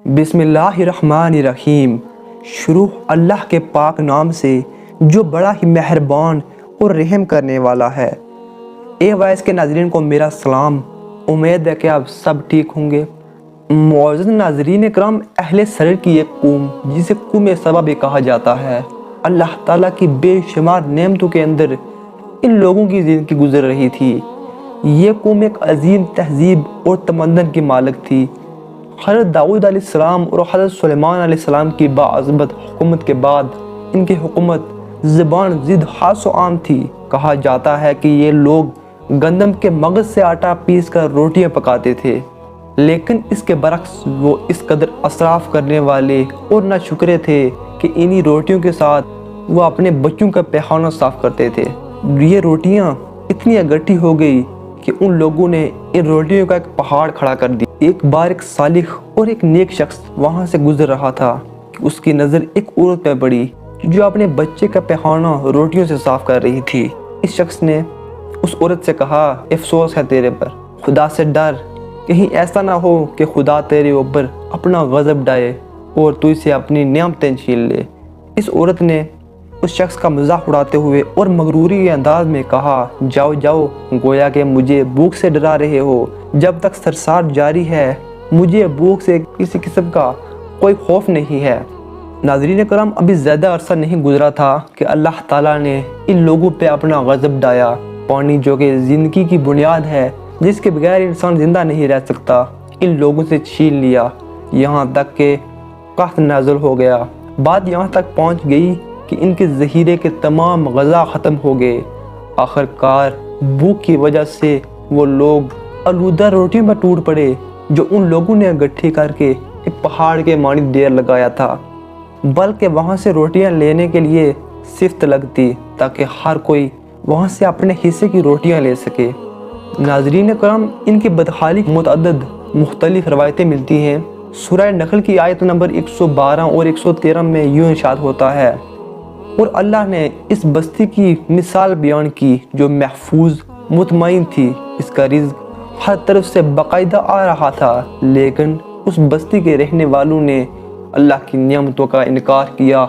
بسم اللہ الرحمن الرحیم۔ شروع اللہ کے پاک نام سے جو بڑا ہی مہربان اور رحم کرنے والا ہے۔ اے وائس کے ناظرین کو میرا سلام، امید ہے کہ آپ سب ٹھیک ہوں گے۔ معزز ناظرین کرام، اہل سرر کی ایک قوم جسے قوم سبا بھی کہا جاتا ہے، اللہ تعالیٰ کی بے شمار نعمتوں کے اندر ان لوگوں کی زندگی گزر رہی تھی۔ یہ قوم ایک عظیم تہذیب اور تمدن کی مالک تھی۔ حضرت داؤد علیہ السلام اور حضرت سلیمان علیہ السلام کی باعظمت حکومت کے بعد ان کی حکومت زبان زد خاص و عام تھی۔ کہا جاتا ہے کہ یہ لوگ گندم کے مغز سے آٹا پیس کر روٹیاں پکاتے تھے، لیکن اس کے برعکس وہ اس قدر اسراف کرنے والے اور نہ شکرے تھے کہ انہی روٹیوں کے ساتھ وہ اپنے بچوں کا پیخانہ صاف کرتے تھے۔ یہ روٹیاں اتنی اگٹھی ہو گئی کہ ان لوگوں نے ان روٹیوں کا ایک پہاڑ کھڑا کر دیا۔ ایک بار ایک صالح اور ایک نیک شخص وہاں سے گزر رہا تھا کہ اس کی نظر ایک عورت پہ پڑی جو اپنے بچے کا پیخانہ روٹیوں سے صاف کر رہی تھی۔ اس شخص نے اس عورت سے کہا، افسوس ہے تیرے پر، خدا سے ڈر، کہیں ایسا نہ ہو کہ خدا تیرے اوپر اپنا غضب ڈائے اور تو اسے اپنی نعمتیں چھین لے۔ اس عورت نے اس شخص کا مذاق اڑاتے ہوئے اور مغروری انداز میں کہا، جاؤ جاؤ، گویا کہ مجھے بھوک سے ڈرا رہے ہو۔ جب تک سرسار جاری ہے مجھے بھوک سے کسی قسم کا کوئی خوف نہیں ہے۔ ناظرین کرام، ابھی زیادہ عرصہ نہیں گزرا تھا کہ اللہ تعالیٰ نے ان لوگوں پہ اپنا غضب ڈایا۔ پانی جو کہ زندگی کی بنیاد ہے، جس کے بغیر انسان زندہ نہیں رہ سکتا، ان لوگوں سے چھین لیا، یہاں تک کہ قحط نازل ہو گیا۔ بات یہاں تک پہنچ گئی کہ ان کے ذخیرے کے تمام غذا ختم ہو گئے۔ آخر کار بھوک کی وجہ سے وہ لوگ آلودہ روٹیوں پر ٹوٹ پڑے جو ان لوگوں نے اکٹھی کر کے ایک پہاڑ کے مانند ڈیر لگایا تھا، بلکہ وہاں سے روٹیاں لینے کے لیے صفت لگتی تاکہ ہر کوئی وہاں سے اپنے حصے کی روٹیاں لے سکے۔ ناظرین کرام، ان کی بدحالی متعدد مختلف روایتیں ملتی ہیں۔ سورہ نحل کی آیت نمبر 112 اور 113 میں یوں ارشاد ہوتا ہے، اور اللہ نے اس بستی کی مثال بیان کی جو محفوظ مطمئن تھی، اس کا رزق ہر طرف سے باقاعدہ آ رہا تھا، لیکن اس بستی کے رہنے والوں نے اللہ کی نعمتوں کا انکار کیا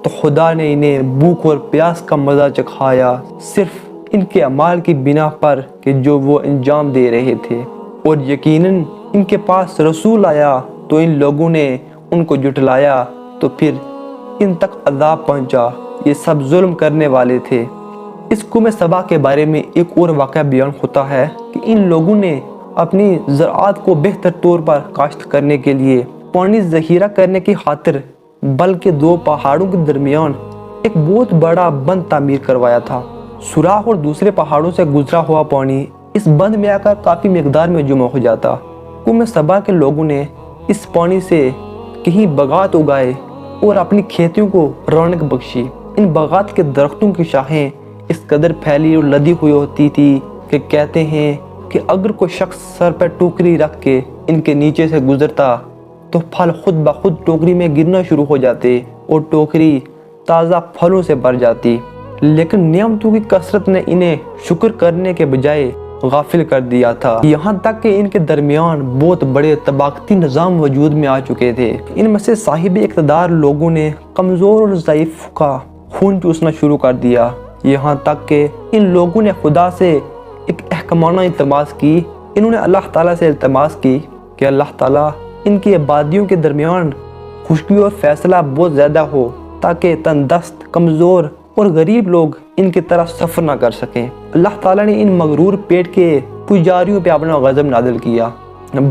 تو خدا نے انہیں بھوک اور پیاس کا مزہ چکھایا، صرف ان کے اعمال کی بنا پر کہ جو وہ انجام دے رہے تھے۔ اور یقیناً ان کے پاس رسول آیا تو ان لوگوں نے ان کو جھٹلایا تو پھر ان تک عذاب پہنچا، یہ سب ظلم کرنے والے تھے۔ اس قوم سبا کے بارے میں ایک اور واقعہ بیان ہوتا ہے کہ ان لوگوں نے اپنی زراعت کو بہتر طور پر کاشت کرنے کے لیے پانی ذخیرہ کرنے کی خاطر بلکہ دو پہاڑوں کے درمیان ایک بہت بڑا بند تعمیر کروایا تھا۔ سوراخ اور دوسرے پہاڑوں سے گزرا ہوا پانی اس بند میں آ کر کافی مقدار میں جمع ہو جاتا۔ قوم سبا کے لوگوں نے اس پانی سے کہیں باغات اگائے اور اپنی کھیتیوں کو رونق بخشی۔ ان باغات کے درختوں کی شاخیں اس قدر پھیلی اور لدی ہوئی ہوتی تھی کہ کہتے ہیں کہ اگر کوئی شخص سر پر ٹوکری رکھ کے ان کے نیچے سے گزرتا تو پھل خود بخود ٹوکری میں گرنا شروع ہو جاتے اور ٹوکری تازہ پھلوں سے بھر جاتی، لیکن نعمتوں کی کثرت نے انہیں شکر کرنے کے بجائے غافل کر دیا تھا، یہاں تک کہ ان کے درمیان بہت بڑے طبقاتی نظام وجود میں آ چکے تھے۔ ان میں سے صاحب اقتدار لوگوں نے کمزور اور ضعیف کا خون چوسنا شروع کر دیا، یہاں تک کہ ان لوگوں نے خدا سے ایک احکامانہ التماس کی۔ انہوں نے اللہ تعالیٰ سے التماس کی کہ اللہ تعالیٰ ان کی آبادیوں کے درمیان خشکی اور فیصلہ بہت زیادہ ہو تاکہ تندرست، کمزور اور غریب لوگ ان کی طرف سفر نہ کر سکیں۔ اللہ تعالیٰ نے ان مغرور پیٹ کے پجاریوں پہ اپنا غضب نازل کیا۔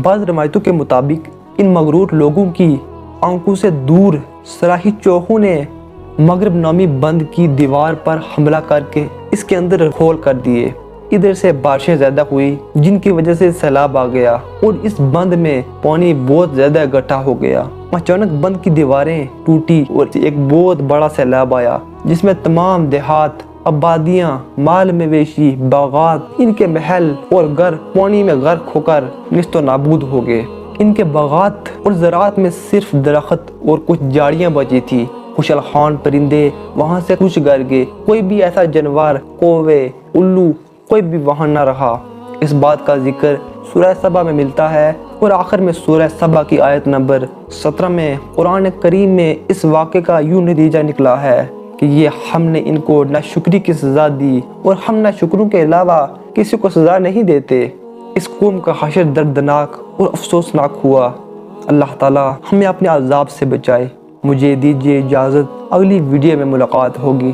بعض روایتوں کے مطابق ان مغرور لوگوں کی آنکھوں سے دور سراہی چوہوں نے مغرب نامی بند کی دیوار پر حملہ کر کے اس کے اندر کھول کر دیے۔ ادھر سے بارشیں زیادہ ہوئی جن کی وجہ سے سیلاب آ گیا اور اس بند میں پانی بہت زیادہ اکٹھا ہو گیا۔ اچانک بند کی دیواریں ٹوٹی اور ایک بہت بڑا سیلاب آیا جس میں تمام دیہات، آبادیاں، مال مویشی، باغات، ان کے محل اور گھر پانی میں غرق ہو کر نیست و نابود ہو گئے۔ ان کے باغات اور زراعت میں صرف درخت اور کچھ جھاڑیاں بچی تھی۔ خوشحال خان پرندے وہاں سے کچھ گر گئے، کوئی بھی ایسا جانور، کوے، الو، کوئی بھی وہاں نہ رہا۔ اس بات کا ذکر سورہ سبا میں ملتا ہے اور آخر میں سورہ سبا کی آیت نمبر 17 میں قرآن کریم میں اس واقعے کا یوں نتیجہ نکلا ہے کہ یہ ہم نے ان کو ناشکری کی سزا دی اور ہم ناشکروں کے علاوہ کسی کو سزا نہیں دیتے۔ اس قوم کا حشر دردناک اور افسوسناک ہوا۔ اللہ تعالی ہمیں اپنے عذاب سے بچائے۔ مجھے دیجیے اجازت، اگلی ویڈیو میں ملاقات ہوگی۔